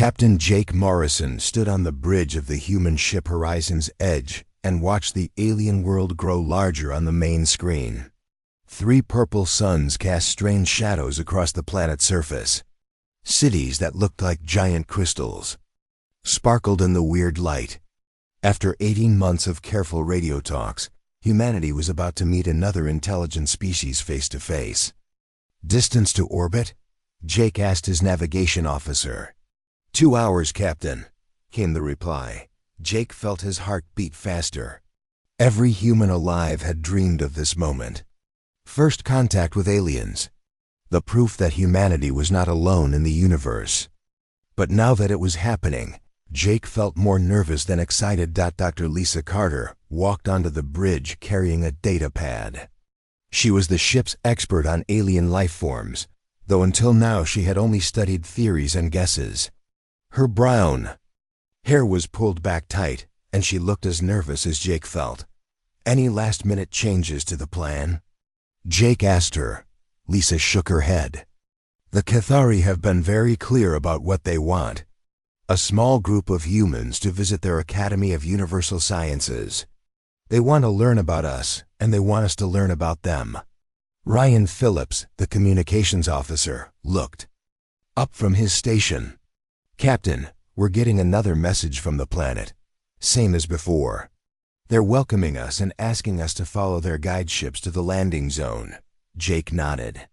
Captain Jake Morrison stood on the bridge of the human ship Horizon's Edge and watched the alien world grow larger on the main screen. 3 purple suns cast strange shadows across the planet's surface. Cities that looked like giant crystals sparkled in the weird light. After 18 months of careful radio talks, humanity was about to meet another intelligent species face to face. Distance to orbit? Jake asked his navigation officer. 2 hours, Captain, came the reply. Jake felt his heart beat faster. Every human alive had dreamed of this moment. First contact with aliens. The proof that humanity was not alone in the universe. But now that it was happening, Jake felt more nervous than excited. Dr. Lisa Carter walked onto the bridge carrying a data pad. She was the ship's expert on alien life forms, though until now she had only studied theories and guesses. Her brown hair was pulled back tight, and she looked as nervous as Jake felt. Any last-minute changes to the plan? Jake asked her. Lisa shook her head. The Cathari have been very clear about what they want. A small group of humans to visit their Academy of Universal Sciences. They want to learn about us, and they want us to learn about them. Ryan Phillips, the communications officer, looked up from his station. Captain, we're getting another message from the planet. Same as before. They're welcoming us and asking us to follow their guide ships to the landing zone. Jake nodded.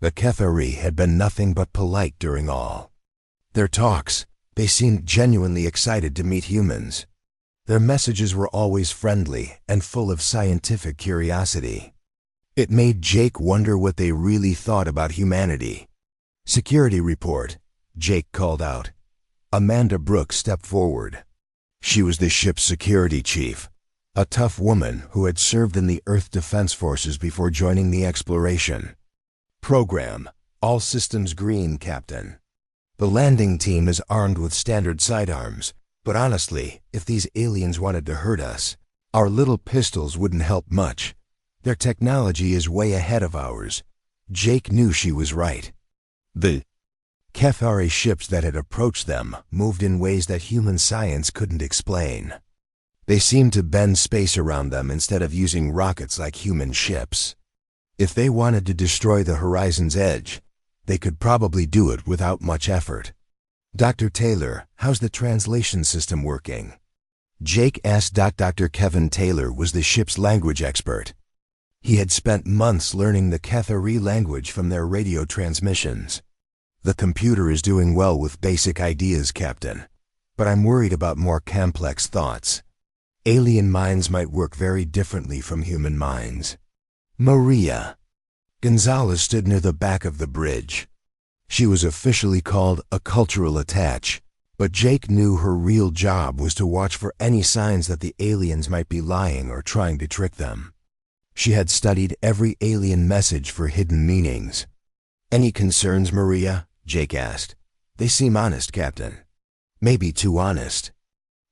The Cathari had been nothing but polite during all their talks. They seemed genuinely excited to meet humans. Their messages were always friendly and full of scientific curiosity. It made Jake wonder what they really thought about humanity. Security report, Jake called out. Amanda Brooks stepped forward. She was the ship's security chief, a tough woman who had served in the Earth Defense Forces before joining the exploration. Program, all systems green, Captain. The landing team is armed with standard sidearms, but honestly, if these aliens wanted to hurt us, our little pistols wouldn't help much. Their technology is way ahead of ours. Jake knew she was right. The Cathari ships that had approached them moved in ways that human science couldn't explain. They seemed to bend space around them instead of using rockets like human ships. If they wanted to destroy the Horizon's Edge, they could probably do it without much effort. Dr. Taylor, how's the translation system working? Jake asked. Dr. Kevin Taylor was the ship's language expert. He had spent months learning the Cathari language from their radio transmissions. The computer is doing well with basic ideas, Captain, but I'm worried about more complex thoughts. Alien minds might work very differently from human minds. Maria Gonzalez stood near the back of the bridge. She was officially called a cultural attach, but Jake knew her real job was to watch for any signs that the aliens might be lying or trying to trick them. She had studied every alien message for hidden meanings. Any concerns, Maria? Jake asked. They seem honest, Captain. Maybe too honest.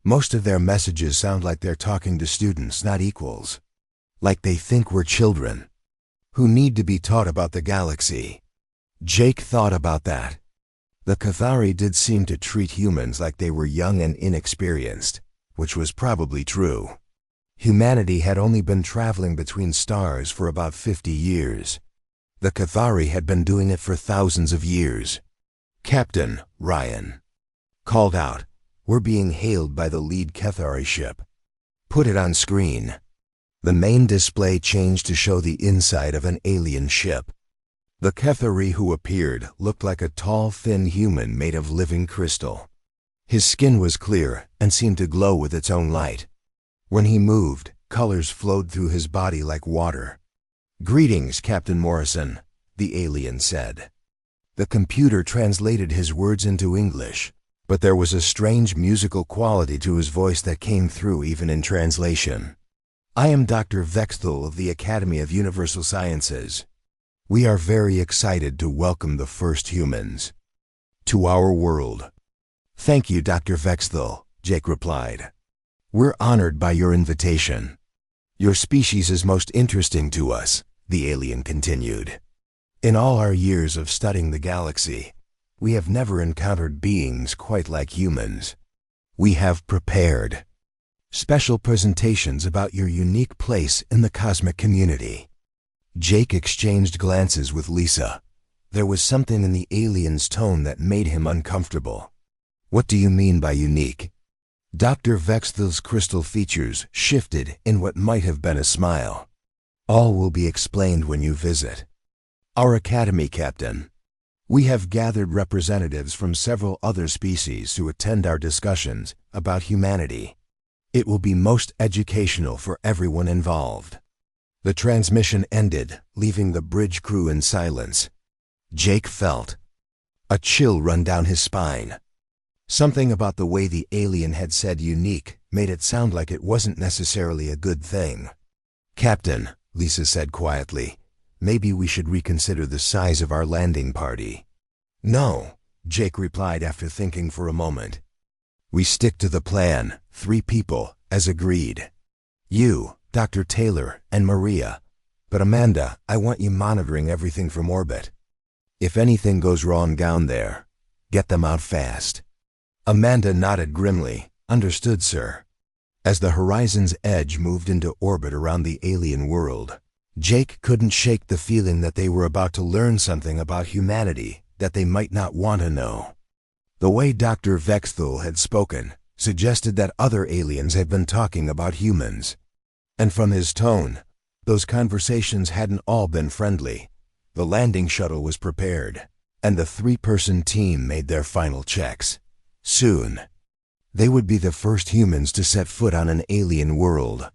Most of their messages sound like they're talking to students, not equals. Like they think we're children who need to be taught about the galaxy. Jake thought about that. The Cathari did seem to treat humans like they were young and inexperienced, which was probably true. Humanity had only been traveling between stars for about 50 years. The Cathari had been doing it for thousands of years. Captain, Ryan called out. We're being hailed by the lead Cathari ship. Put it on screen. The main display changed to show the inside of an alien ship. The Cathari who appeared looked like a tall, thin human made of living crystal. His skin was clear and seemed to glow with its own light. When he moved, colors flowed through his body like water. Greetings, Captain Morrison, the alien said. The computer translated his words into English, but there was a strange musical quality to his voice that came through even in translation. I am Dr. Vexthal of the Academy of Universal Sciences. We are very excited to welcome the first humans to our world. Thank you, Dr. Vexthal, Jake replied. We're honored by your invitation. Your species is most interesting to us, the alien continued. In all our years of studying the galaxy, We have never encountered beings quite like humans. We have prepared special presentations about your unique place in the cosmic community." Jake exchanged glances with Lisa. There was something in the alien's tone that made him uncomfortable. "What do you mean by unique?" Dr. Vexthel's crystal features shifted in what might have been a smile. "All will be explained when you visit our academy, Captain. We have gathered representatives from several other species to attend our discussions about humanity. It will be most educational for everyone involved." The transmission ended, leaving the bridge crew in silence. Jake felt a chill run down his spine. Something about the way the alien had said unique made it sound like it wasn't necessarily a good thing. "Captain," Lisa said quietly, "maybe we should reconsider the size of our landing party." "No," Jake replied after thinking for a moment. "We stick to the plan, 3 people, as agreed. You, Dr. Taylor, and Maria. But Amanda, I want you monitoring everything from orbit. If anything goes wrong down there, get them out fast." Amanda nodded grimly. "Understood, sir." As the horizon's edge moved into orbit around the alien world, Jake couldn't shake the feeling that they were about to learn something about humanity that they might not want to know. The way Dr. Vexthel had spoken suggested that other aliens had been talking about humans. And from his tone, those conversations hadn't all been friendly. The landing shuttle was prepared, and the 3-person team made their final checks. Soon, they would be the first humans to set foot on an alien world.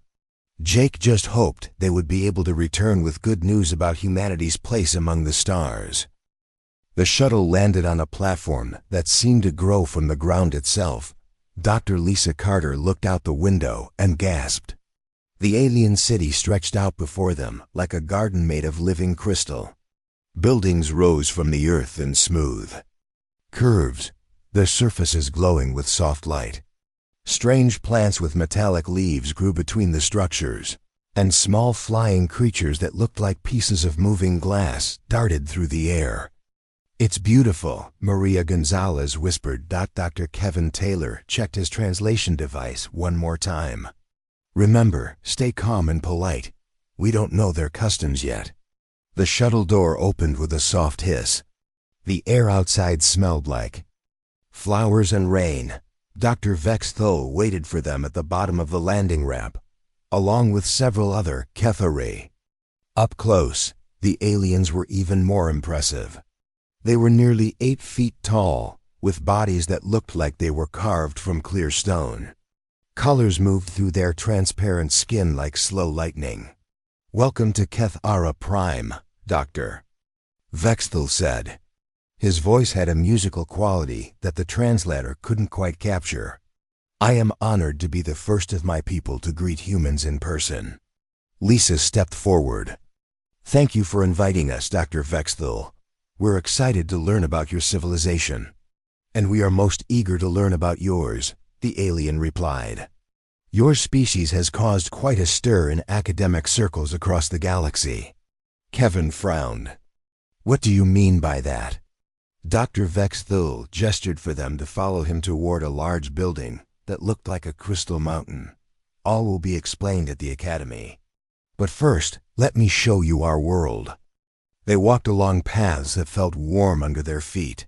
Jake just hoped they would be able to return with good news about humanity's place among the stars. The shuttle landed on a platform that seemed to grow from the ground itself. Dr. Lisa Carter looked out the window and gasped. The alien city stretched out before them like a garden made of living crystal. Buildings rose from the earth in smooth curves, their surfaces glowing with soft light. Strange plants with metallic leaves grew between the structures, and small flying creatures that looked like pieces of moving glass darted through the air. "It's beautiful," Maria Gonzalez whispered. Dr. Kevin Taylor checked his translation device one more time. "Remember, stay calm and polite. We don't know their customs yet." The shuttle door opened with a soft hiss. The air outside smelled like flowers and rain. Dr. Vexthel waited for them at the bottom of the landing ramp, along with several other Kethari. Up close, the aliens were even more impressive. They were nearly 8 feet tall, with bodies that looked like they were carved from clear stone. Colors moved through their transparent skin like slow lightning. "Welcome to Keth Ara Prime, Doctor," Vexthel said. His voice had a musical quality that the translator couldn't quite capture. "I am honored to be the first of my people to greet humans in person." Lisa stepped forward. "Thank you for inviting us, Dr. Vexthel. We're excited to learn about your civilization." "And we are most eager to learn about yours," the alien replied. "Your species has caused quite a stir in academic circles across the galaxy." Kevin frowned. "What do you mean by that?" Dr. Vexthel gestured for them to follow him toward a large building that looked like a crystal mountain. "All will be explained at the academy. But first, let me show you our world." They walked along paths that felt warm under their feet.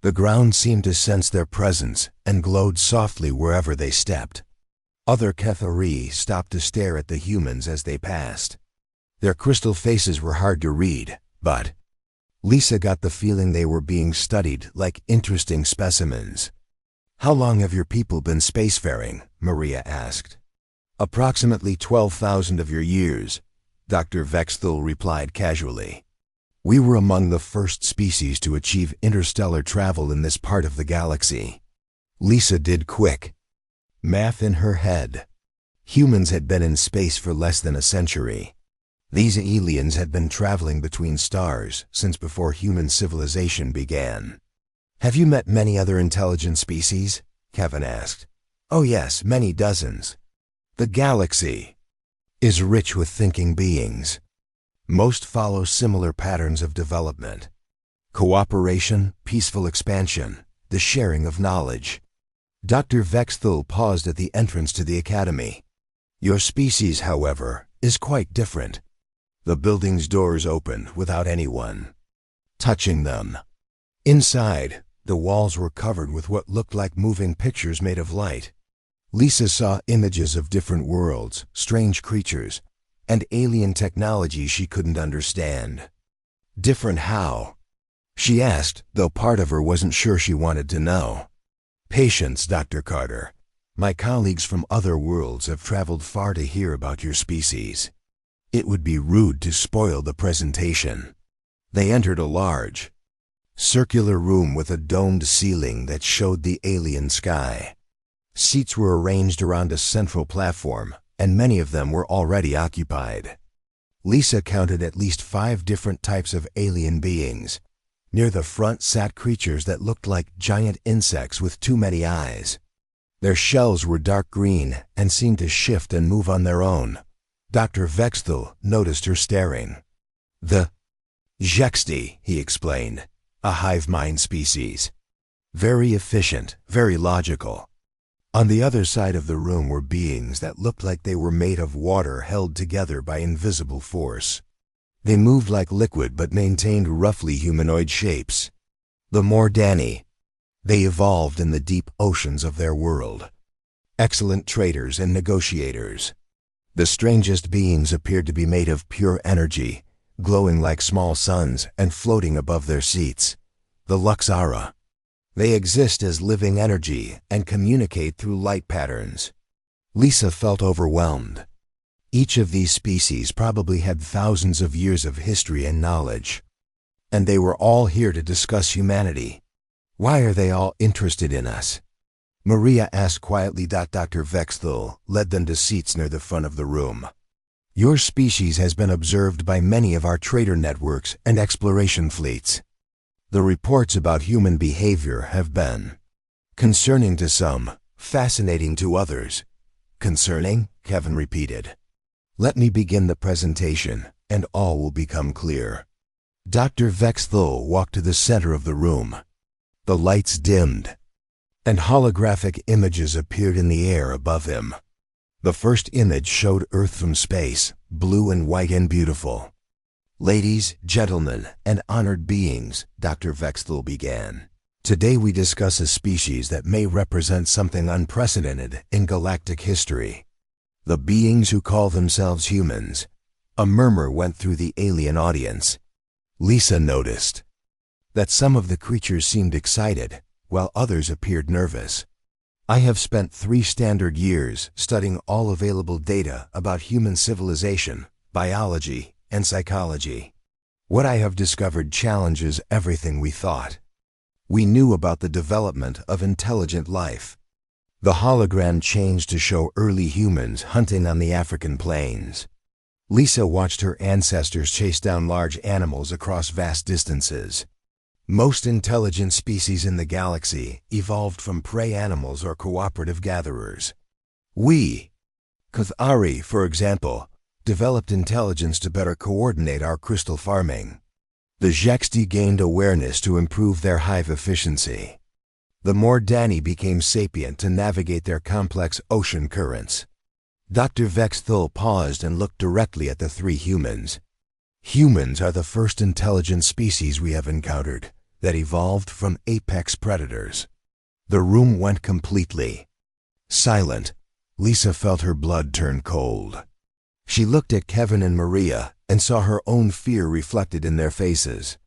The ground seemed to sense their presence and glowed softly wherever they stepped. Other Kethari stopped to stare at the humans as they passed. Their crystal faces were hard to read, but Lisa got the feeling they were being studied like interesting specimens. "How long have your people been spacefaring?" Maria asked. "Approximately 12,000 of your years," Dr. Vexthel replied casually. "We were among the first species to achieve interstellar travel in this part of the galaxy." Lisa did quick math in her head. Humans had been in space for less than a century. These aliens had been traveling between stars since before human civilization began. "Have you met many other intelligent species?" Kevin asked. "Oh yes, many dozens. The galaxy is rich with thinking beings. Most follow similar patterns of development. Cooperation, peaceful expansion, the sharing of knowledge. Dr. Vexthul paused at the entrance to the academy. Your species, however, is quite different. The building's doors opened without anyone touching them. Inside, the walls were covered with what looked like moving pictures made of light. Lisa saw images of different worlds, strange creatures, and alien technology she couldn't understand. Different how? She asked, though part of her wasn't sure she wanted to know. Patience, Dr. Carter. My colleagues from other worlds have traveled far to hear about your species. It would be rude to spoil the presentation. They entered a large, circular room with a domed ceiling that showed the alien sky. Seats were arranged around a central platform, and many of them were already occupied. Lisa counted at least 5 different types of alien beings. Near the front sat creatures that looked like giant insects with too many eyes. Their shells were dark green and seemed to shift and move on their own. Dr. Vexthul noticed her staring. The Jexti, he explained, a hive mind species. Very efficient, very logical. On the other side of the room were beings that looked like they were made of water held together by invisible force. They moved like liquid but maintained roughly humanoid shapes. The Mordani. They evolved in the deep oceans of their world. Excellent traders and negotiators. The strangest beings appeared to be made of pure energy, glowing like small suns and floating above their seats. The Luxara. They exist as living energy and communicate through light patterns. Lisa felt overwhelmed. Each of these species probably had thousands of years of history and knowledge. And they were all here to discuss humanity. Why are they all interested in us? Maria asked quietly. Dr. Vexthul led them to seats near the front of the room. Your species has been observed by many of our trader networks and exploration fleets. The reports about human behavior have been concerning to some, fascinating to others. Concerning? Kevin repeated. Let me begin the presentation, and all will become clear. Dr. Vexthul walked to the center of the room. The lights dimmed, and holographic images appeared in the air above him. The first image showed Earth from space, blue and white and beautiful. Ladies, gentlemen, and honored beings, Dr. Vexthul began. Today we discuss a species that may represent something unprecedented in galactic history. The beings who call themselves humans. A murmur went through the alien audience. Lisa noticed that some of the creatures seemed excited, while others appeared nervous. I have spent 3 standard years studying all available data about human civilization, biology, and psychology. What I have discovered challenges everything we thought we knew about the development of intelligent life. The hologram changed to show early humans hunting on the African plains. Lisa watched her ancestors chase down large animals across vast distances. Most intelligent species in the galaxy evolved from prey animals or cooperative gatherers. We, Cathari, for example, developed intelligence to better coordinate our crystal farming. The Jexti gained awareness to improve their hive efficiency. The Mordani became sapient to navigate their complex ocean currents. Dr. Vexthul paused and looked directly at the 3 humans. Humans are the first intelligent species we have encountered that evolved from apex predators. The room went completely silent. Lisa felt her blood turn cold. She looked at Kevin and Maria and saw her own fear reflected in their faces.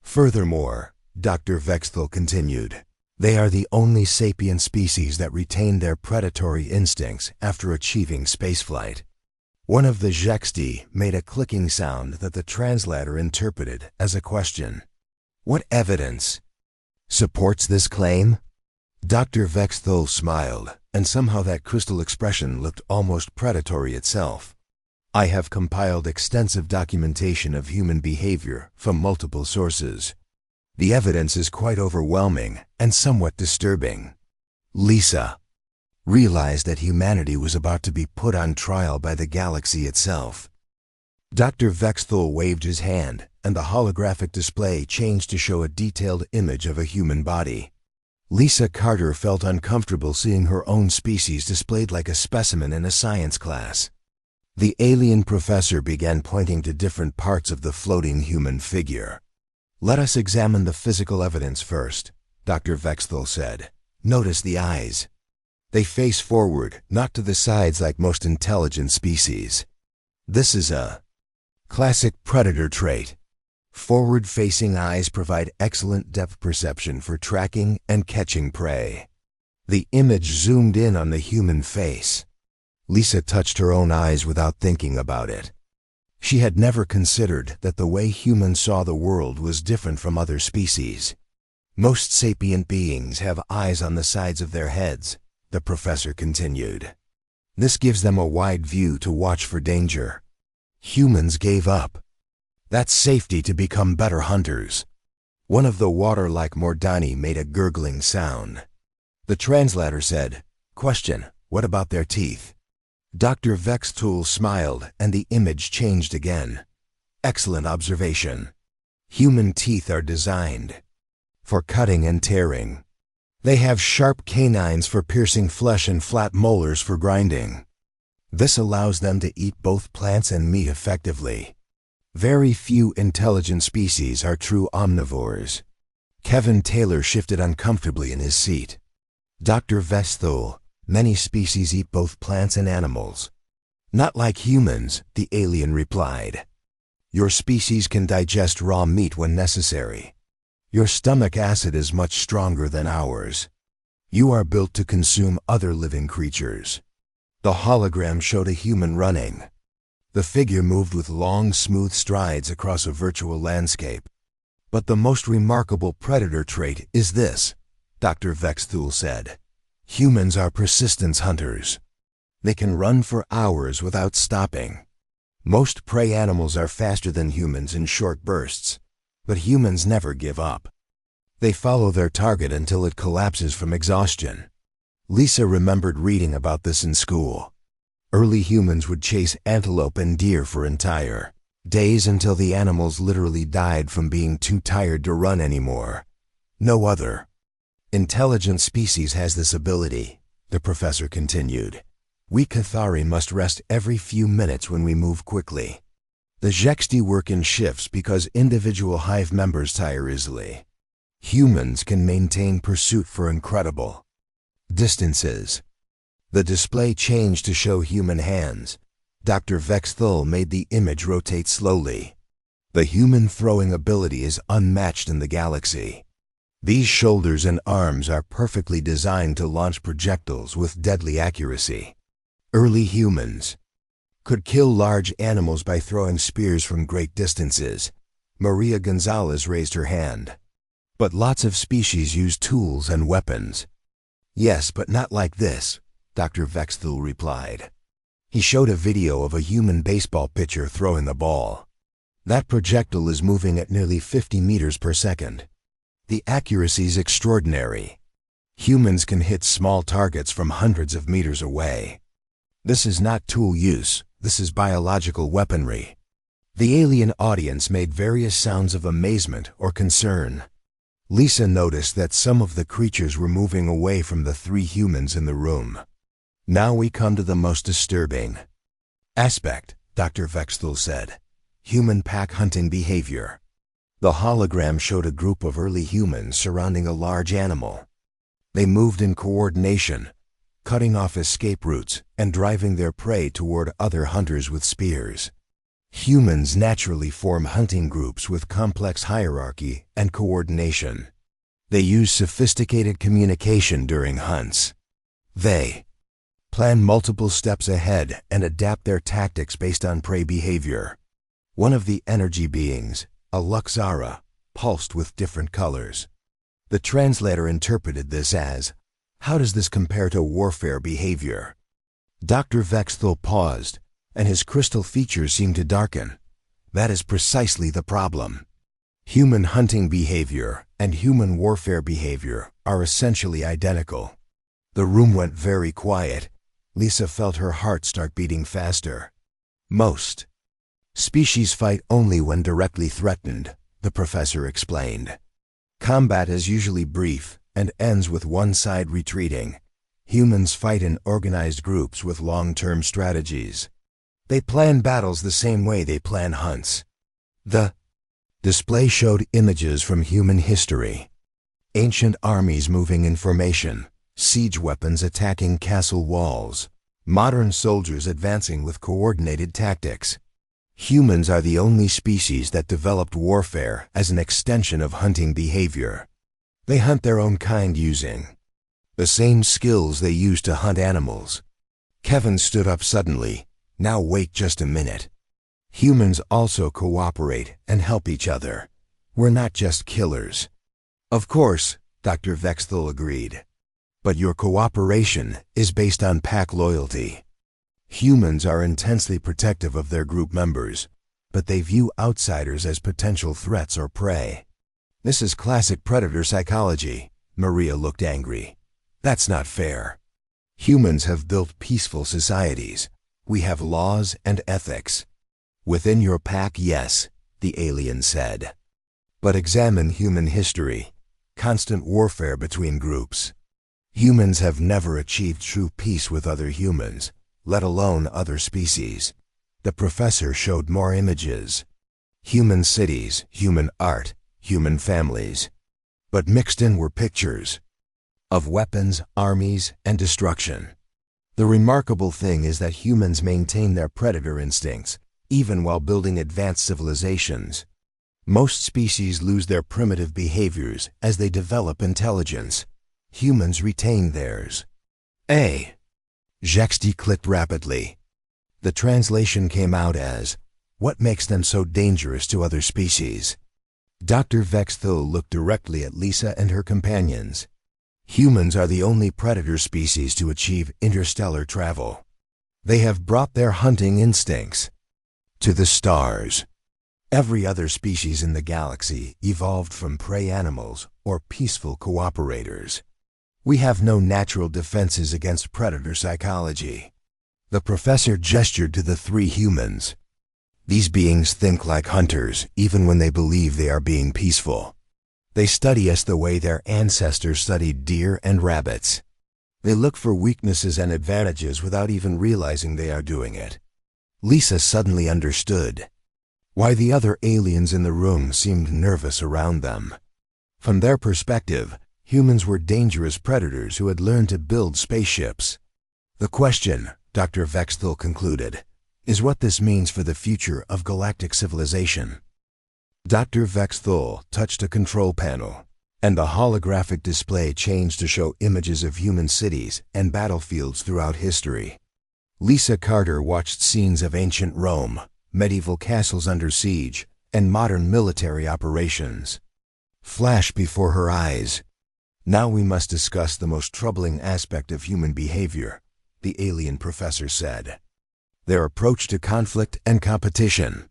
Furthermore, Dr. Vexthul continued, they are the only sapient species that retain their predatory instincts after achieving spaceflight. One of the Jexti made a clicking sound that the translator interpreted as a question. What evidence supports this claim? Dr. Vexthul smiled, and somehow that crystal expression looked almost predatory itself. I have compiled extensive documentation of human behavior from multiple sources. The evidence is quite overwhelming and somewhat disturbing. Lisa realized that humanity was about to be put on trial by the galaxy itself. Dr. Vexthul waved his hand, and the holographic display changed to show a detailed image of a human body. Lisa Carter felt uncomfortable seeing her own species displayed like a specimen in a science class. The alien professor began pointing to different parts of the floating human figure. "Let us examine the physical evidence first," Dr. Vexthul said. "Notice the eyes. They face forward, not to the sides like most intelligent species. This is a classic predator trait. Forward-facing eyes provide excellent depth perception for tracking and catching prey." The image zoomed in on the human face. Lisa touched her own eyes without thinking about it. She had never considered that the way humans saw the world was different from other species. "Most sapient beings have eyes on the sides of their heads," the professor continued. "This gives them a wide view to watch for danger. Humans gave up that safety to become better hunters." One of the water-like Mordani made a gurgling sound. The translator said, "Question, what about their teeth?" Dr. Vexthul smiled, and the image changed again. "Excellent observation. Human teeth are designed for cutting and tearing. They have sharp canines for piercing flesh and flat molars for grinding. This allows them to eat both plants and meat effectively. Very few intelligent species are true omnivores." Kevin Taylor shifted uncomfortably in his seat. "Dr. Vexthul, many species eat both plants and animals." "Not like humans," the alien replied. "Your species can digest raw meat when necessary. Your stomach acid is much stronger than ours. You are built to consume other living creatures." The hologram showed a human running. The figure moved with long, smooth strides across a virtual landscape. "But the most remarkable predator trait is this," Dr. Vexthul said. "Humans are persistence hunters. They can run for hours without stopping. Most prey animals are faster than humans in short bursts, but humans never give up. They follow their target until it collapses from exhaustion." Lisa remembered reading about this in school. Early humans would chase antelope and deer for entire days until the animals literally died from being too tired to run anymore. "No other intelligent species has this ability," the professor continued. "We Cathari must rest every few minutes when we move quickly. The Jexti work in shifts because individual hive members tire easily. Humans can maintain pursuit for incredible distances." The display changed to show human hands. Dr. Vexthul made the image rotate slowly. "The human throwing ability is unmatched in the galaxy. These shoulders and arms are perfectly designed to launch projectiles with deadly accuracy. Early humans could kill large animals by throwing spears from great distances." Maria Gonzalez raised her hand. "But lots of species use tools and weapons." "Yes, but not like this," Dr. Vexthul replied. He showed a video of a human baseball pitcher throwing the ball. "That projectile is moving at nearly 50 meters per second. The accuracy is extraordinary. Humans can hit small targets from hundreds of meters away. This is not tool use, this is biological weaponry." The alien audience made various sounds of amazement or concern. Lisa noticed that some of the creatures were moving away from the three humans in the room. "Now we come to the most disturbing aspect," Dr. Vexthul said. "Human pack hunting behavior." The hologram showed a group of early humans surrounding a large animal. They moved in coordination, cutting off escape routes and driving their prey toward other hunters with spears. Humans naturally form hunting groups with complex hierarchy and coordination. They use sophisticated communication during hunts. They plan multiple steps ahead and adapt their tactics based on prey behavior. One of the energy beings, a Luxara, pulsed with different colors. The translator interpreted this as, "How does this compare to warfare behavior?" Dr. Vexthul paused, and his crystal features seemed to darken. "That is precisely the problem. Human hunting behavior and human warfare behavior are essentially identical." The room went very quiet. Lisa felt her heart start beating faster. Most Species fight only when directly threatened, the professor explained. Combat is usually brief and ends with one side retreating. Humans fight in organized groups with long-term strategies. They plan battles the same way they plan hunts. The display showed images from human history. Ancient armies moving in formation, siege weapons attacking castle walls, modern soldiers advancing with coordinated tactics. Humans are the only species that developed warfare as an extension of hunting behavior. They hunt their own kind using the same skills they use to hunt animals. Kevin stood up suddenly. Now wait just a minute. Humans also cooperate and help each other. We're not just killers. Of course, Dr. Vexthal agreed. But your cooperation is based on pack loyalty. Humans are intensely protective of their group members, but they view outsiders as potential threats or prey. This is classic predator psychology. Maria looked angry. That's not fair. Humans have built peaceful societies. We have laws and ethics. Within your pack, yes, the alien said. But examine human history. Constant warfare between groups. Humans have never achieved true peace with other humans, let alone other species. The professor showed more images. Human cities, human art, human families. But mixed in were pictures of weapons, armies, and destruction. The remarkable thing is that humans maintain their predator instincts, even while building advanced civilizations. Most species lose their primitive behaviors as they develop intelligence. Humans retain theirs. Jexty clicked rapidly. The translation came out as, "What makes them so dangerous to other species?" Dr. Vexthal looked directly at Lisa and her companions. Humans are the only predator species to achieve interstellar travel. They have brought their hunting instincts to the stars. Every other species in the galaxy evolved from prey animals or peaceful cooperators. We have no natural defenses against predator psychology. The professor gestured to the three humans. These beings think like hunters, even when they believe they are being peaceful. They study us the way their ancestors studied deer and rabbits. They look for weaknesses and advantages without even realizing they are doing it. Lisa suddenly understood why the other aliens in the room seemed nervous around them. From their perspective, humans were dangerous predators who had learned to build spaceships. The question, Dr. Vexthal concluded, is what this means for the future of galactic civilization. Dr. Vexthal touched a control panel, and the holographic display changed to show images of human cities and battlefields throughout history. Lisa Carter watched scenes of ancient Rome, medieval castles under siege, and modern military operations flash before her eyes. Now we must discuss the most troubling aspect of human behavior, the alien professor said. Their approach to conflict and competition.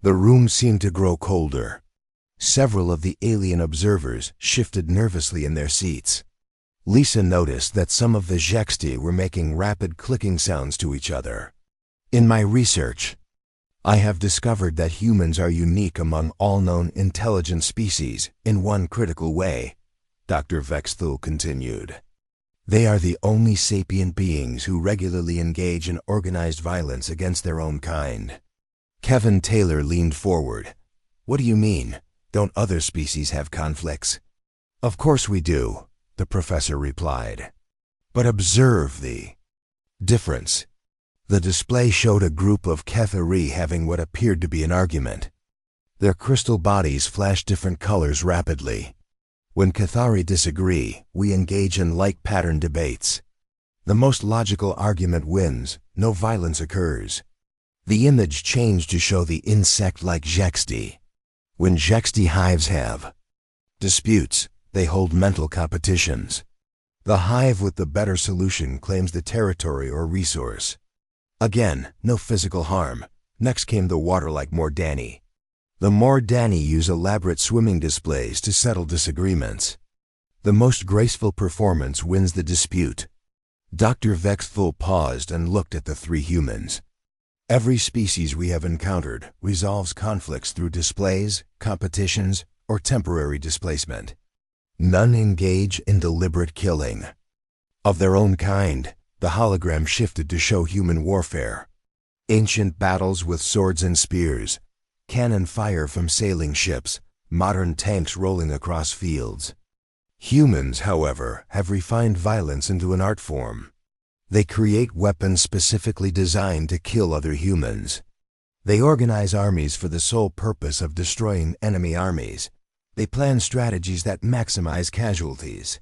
The room seemed to grow colder. Several of the alien observers shifted nervously in their seats. Lisa noticed that some of the Jexti were making rapid clicking sounds to each other. In my research, I have discovered that humans are unique among all known intelligent species in one critical way, Dr. Vexthal continued. They are the only sapient beings who regularly engage in organized violence against their own kind. Kevin Taylor leaned forward. What do you mean? Don't other species have conflicts? Of course we do, the professor replied. But observe the difference. The display showed a group of Kethari having what appeared to be an argument. Their crystal bodies flashed different colors rapidly. When Kethari disagree, we engage in like-pattern debates. The most logical argument wins, no violence occurs. The image changed to show the insect-like Jexti. When Jexti hives have disputes, they hold mental competitions. The hive with the better solution claims the territory or resource. Again, no physical harm. Next came the water-like Mordani. The Mordani use elaborate swimming displays to settle disagreements. The most graceful performance wins the dispute. Dr. Vexthal paused and looked at the three humans. Every species we have encountered resolves conflicts through displays, competitions, or temporary displacement. None engage in deliberate killing. Of their own kind, the hologram shifted to show human warfare. Ancient battles with swords and spears, cannon fire from sailing ships, modern tanks rolling across fields. Humans, however, have refined violence into an art form. They create weapons specifically designed to kill other humans. They organize armies for the sole purpose of destroying enemy armies. They plan strategies that maximize casualties.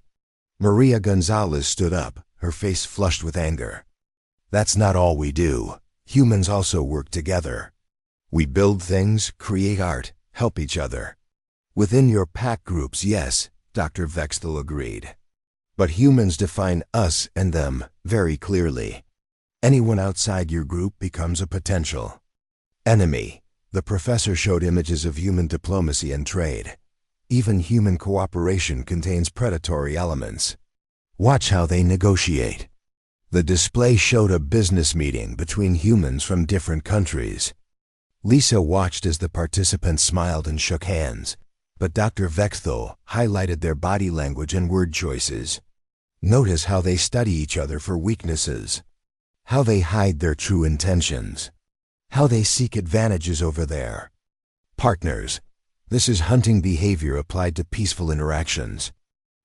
Maria Gonzalez stood up, her face flushed with anger. That's not all we do. Humans also work together. We build things, create art, help each other. Within your pack groups, yes, Dr. Vexthal agreed. But humans define us and them very clearly. Anyone outside your group becomes a potential enemy. The professor showed images of human diplomacy and trade. Even human cooperation contains predatory elements. Watch how they negotiate. The display showed a business meeting between humans from different countries. Lisa watched as the participants smiled and shook hands, but Dr. Vexthal highlighted their body language and word choices. Notice how they study each other for weaknesses, how they hide their true intentions, how they seek advantages over their partners. This is hunting behavior applied to peaceful interactions.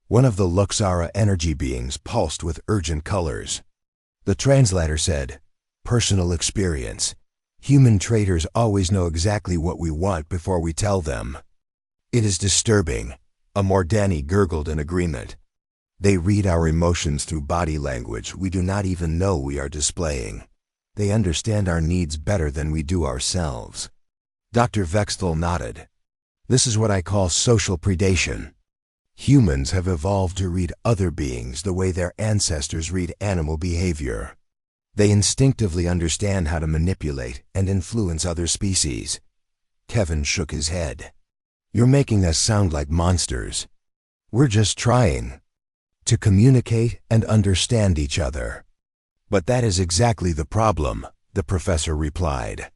One of the Luxara energy beings pulsed with urgent colors. The translator said, "Personal experience. Human traders always know exactly what we want before we tell them." It is disturbing. A Mordani gurgled in agreement. They read our emotions through body language we do not even know we are displaying. They understand our needs better than we do ourselves. Dr. Vexthal nodded. This is what I call social predation. Humans have evolved to read other beings the way their ancestors read animal behavior. They instinctively understand how to manipulate and influence other species. Kevin shook his head. You're making us sound like monsters. We're just trying to communicate and understand each other. But that is exactly the problem, the professor replied.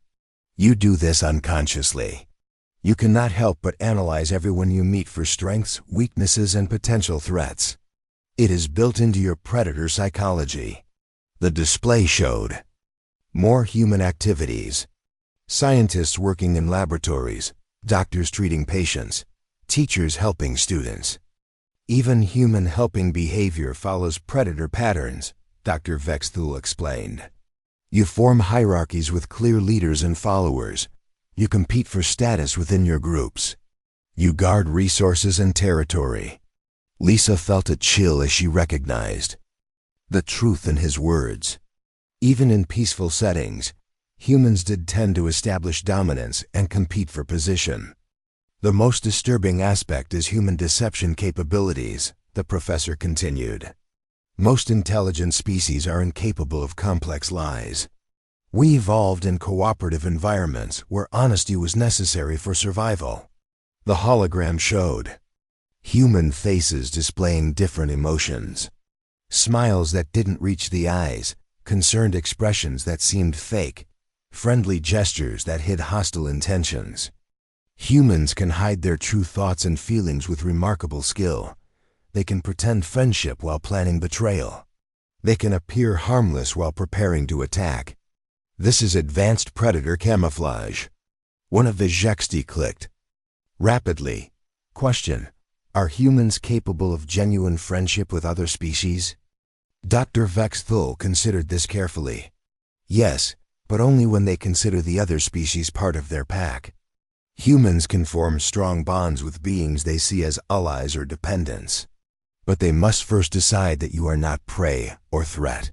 You do this unconsciously. You cannot help but analyze everyone you meet for strengths, weaknesses, and potential threats. It is built into your predator psychology. The display showed more human activities. Scientists working in laboratories, doctors treating patients, teachers helping students. Even human helping behavior follows predator patterns, Dr. Vexthal explained. You form hierarchies with clear leaders and followers. You compete for status within your groups. You guard resources and territory. Lisa felt a chill as she recognized the truth in his words. Even in peaceful settings, humans did tend to establish dominance and compete for position. The most disturbing aspect is human deception capabilities, the professor continued. Most intelligent species are incapable of complex lies. We evolved in cooperative environments where honesty was necessary for survival. The hologram showed human faces displaying different emotions. Smiles that didn't reach the eyes, concerned expressions that seemed fake, friendly gestures that hid hostile intentions. Humans can hide their true thoughts and feelings with remarkable skill. They can pretend friendship while planning betrayal. They can appear harmless while preparing to attack. This is advanced predator camouflage. One of the Jexti clicked. Rapidly. Question: Are humans capable of genuine friendship with other species? Dr. Vexthal considered this carefully. Yes, but only when they consider the other species part of their pack. Humans can form strong bonds with beings they see as allies or dependents. But they must first decide that you are not prey or threat.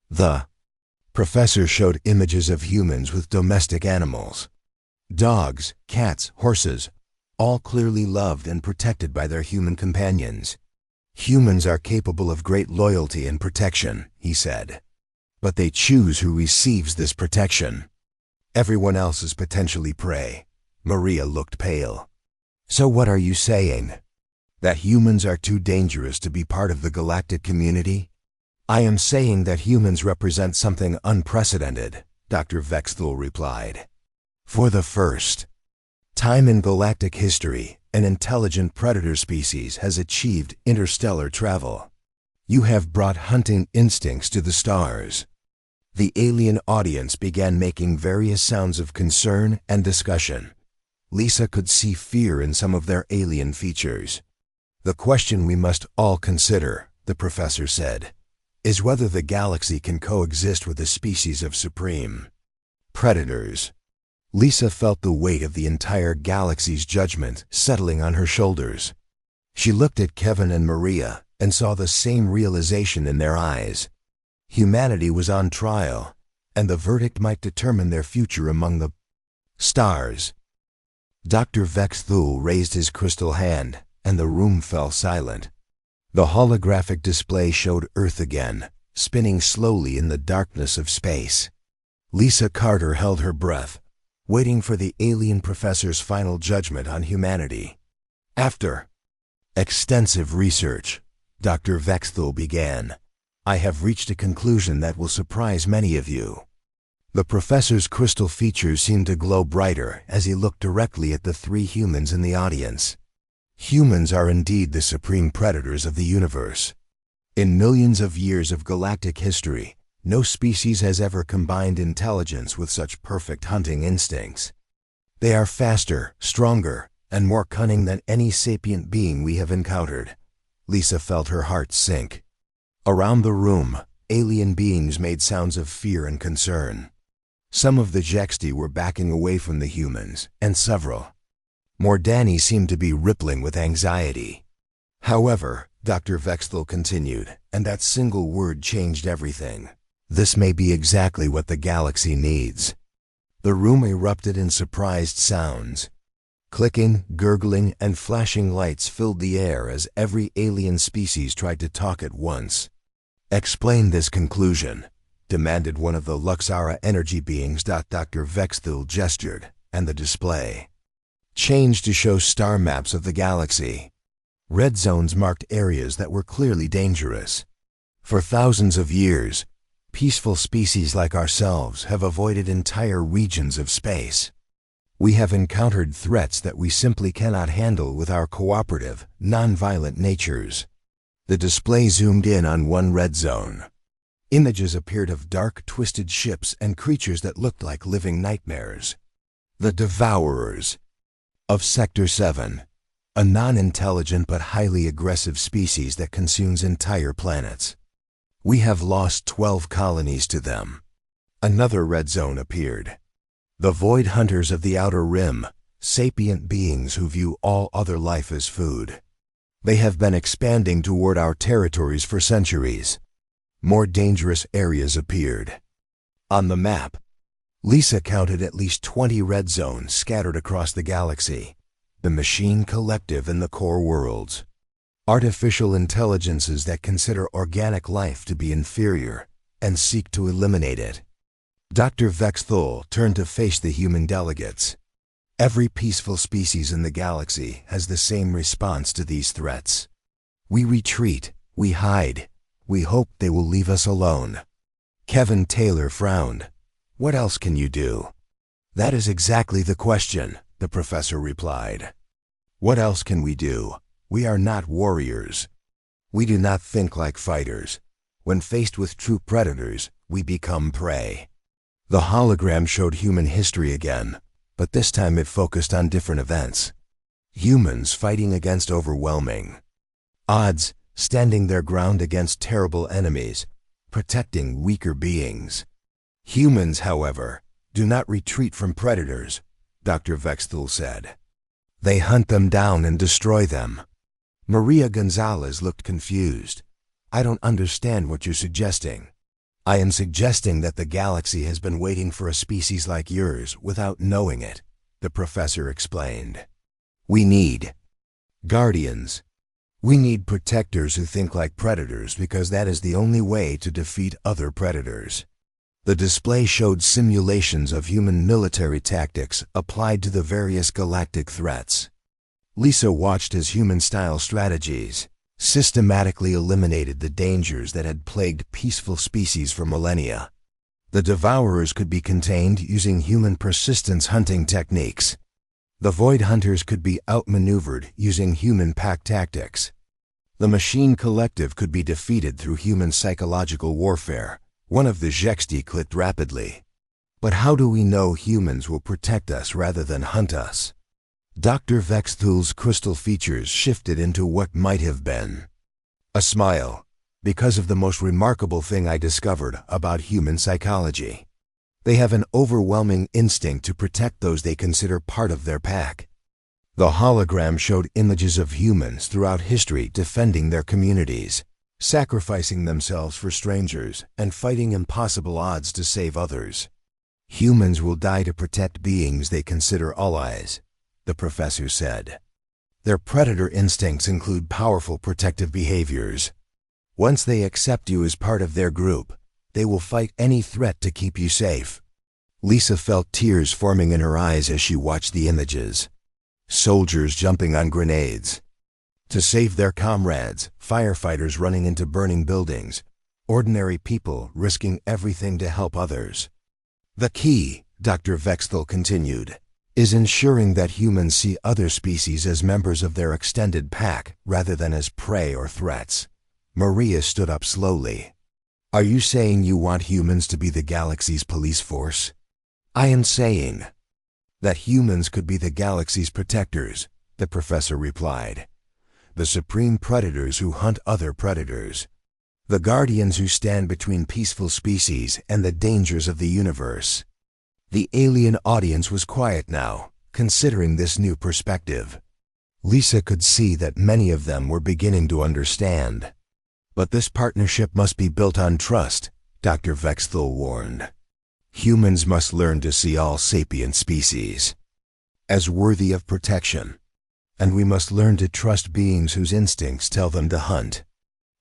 The professor showed images of humans with domestic animals. Dogs, cats, horses, all clearly loved and protected by their human companions. Humans are capable of great loyalty and protection, he said. But they choose who receives this protection. Everyone else is potentially prey. Maria looked pale. So what are you saying? That humans are too dangerous to be part of the galactic community? I am saying that humans represent something unprecedented, Dr. Vexthul replied. For the first time in galactic history, an intelligent predator species has achieved interstellar travel. You have brought hunting instincts to the stars. The alien audience began making various sounds of concern and discussion. Lisa could see fear in some of their alien features. The question we must all consider, the professor said, is whether the galaxy can coexist with a species of supreme predators. Lisa felt the weight of the entire galaxy's judgment settling on her shoulders. She looked at Kevin and Maria and saw the same realization in their eyes. Humanity was on trial, and the verdict might determine their future among the stars. Dr. Vexthul raised his crystal hand, and the room fell silent. The holographic display showed Earth again, spinning slowly in the darkness of space. Lisa Carter held her breath, waiting for the alien professor's final judgment on humanity. After extensive research, Dr. Vexthul began, I have reached a conclusion that will surprise many of you. The professor's crystal features seemed to glow brighter as he looked directly at the three humans in the audience. Humans are indeed the supreme predators of the universe. In millions of years of galactic history, no species has ever combined intelligence with such perfect hunting instincts. They are faster, stronger, and more cunning than any sapient being we have encountered. Lisa felt her heart sink. Around the room, alien beings made sounds of fear and concern. Some of the Jexti were backing away from the humans, and several Mordani seemed to be rippling with anxiety. However, Dr. Vexthul continued, and that single word changed everything. This may be exactly what the galaxy needs. The room erupted in surprised sounds. Clicking, gurgling, and flashing lights filled the air as every alien species tried to talk at once. Explain this conclusion, demanded one of the Luxara energy beings. Dr. Vexthul gestured, and the display changed to show star maps of the galaxy. Red zones marked areas that were clearly dangerous. For thousands of years, peaceful species like ourselves have avoided entire regions of space. We have encountered threats that we simply cannot handle with our cooperative, non-violent natures. The display zoomed in on one red zone. Images appeared of dark, twisted ships and creatures that looked like living nightmares. The Devourers of Sector 7, a non-intelligent but highly aggressive species that consumes entire planets. We have lost 12 colonies to them. Another red zone appeared. The Void Hunters of the Outer Rim, sapient beings who view all other life as food. They have been expanding toward our territories for centuries. More dangerous areas appeared. On the map, Lisa counted at least 20 red zones scattered across the galaxy, the Machine Collective and the Core Worlds. Artificial intelligences that consider organic life to be inferior and seek to eliminate it. Dr. Vexthul turned to face the human delegates. Every peaceful species in the galaxy has the same response to these threats. We retreat, we hide, we hope they will leave us alone. Kevin Taylor frowned. What else can you do? That is exactly the question, the professor replied. What else can we do? We are not warriors. We do not think like fighters. When faced with true predators, we become prey. The hologram showed human history again, but this time it focused on different events. Humans fighting against overwhelming odds, standing their ground against terrible enemies, protecting weaker beings. Humans, however, do not retreat from predators, Dr. Vexthul said. They hunt them down and destroy them. Maria Gonzalez looked confused. I don't understand what you're suggesting. I am suggesting that the galaxy has been waiting for a species like yours without knowing it, the professor explained. We need guardians. We need protectors who think like predators because that is the only way to defeat other predators. The display showed simulations of human military tactics applied to the various galactic threats. Lisa watched as human-style strategies systematically eliminated the dangers that had plagued peaceful species for millennia. The devourers could be contained using human persistence hunting techniques. The void hunters could be outmaneuvered using human pack tactics. The machine collective could be defeated through human psychological warfare. One of the Jexti clicked rapidly. But how do we know humans will protect us rather than hunt us? Dr. Vexthul's crystal features shifted into what might have been a smile, because of the most remarkable thing I discovered about human psychology. They have an overwhelming instinct to protect those they consider part of their pack. The hologram showed images of humans throughout history defending their communities, sacrificing themselves for strangers, and fighting impossible odds to save others. Humans will die to protect beings they consider allies, the professor said. Their predator instincts include powerful protective behaviors. Once they accept you as part of their group, they will fight any threat to keep you safe. Lisa felt tears forming in her eyes as she watched the images. Soldiers jumping on grenades to save their comrades, firefighters running into burning buildings, ordinary people risking everything to help others. The key, Dr. Vexthul continued, is ensuring that humans see other species as members of their extended pack rather than as prey or threats. Maria stood up slowly. Are you saying you want humans to be the galaxy's police force? I am saying that humans could be the galaxy's protectors, the professor replied. The supreme predators who hunt other predators. The guardians who stand between peaceful species and the dangers of the universe. The alien audience was quiet now, considering this new perspective. Lisa could see that many of them were beginning to understand. But this partnership must be built on trust, Dr. Vexthul warned. Humans must learn to see all sapient species as worthy of protection. And we must learn to trust beings whose instincts tell them to hunt.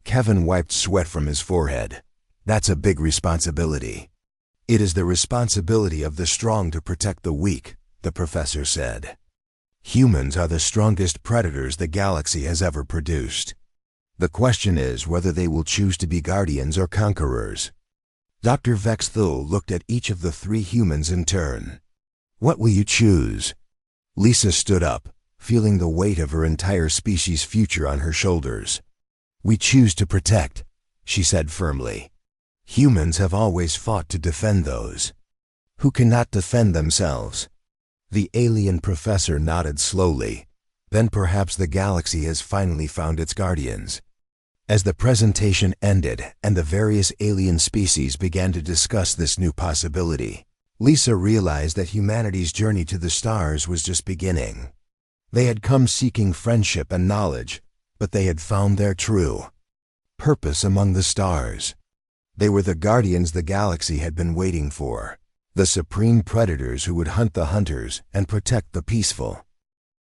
Kevin wiped sweat from his forehead. That's a big responsibility. It is the responsibility of the strong to protect the weak, the professor said. Humans are the strongest predators the galaxy has ever produced. The question is whether they will choose to be guardians or conquerors. Dr. Vexthul looked at each of the three humans in turn. What will you choose? Lisa stood up, feeling the weight of her entire species' future on her shoulders. We choose to protect, she said firmly. Humans have always fought to defend those who cannot defend themselves. The alien professor nodded slowly. Then perhaps the galaxy has finally found its guardians. As the presentation ended and the various alien species began to discuss this new possibility, Lisa realized that humanity's journey to the stars was just beginning. They had come seeking friendship and knowledge, but they had found their true purpose among the stars. They were the guardians the galaxy had been waiting for, the supreme predators who would hunt the hunters and protect the peaceful.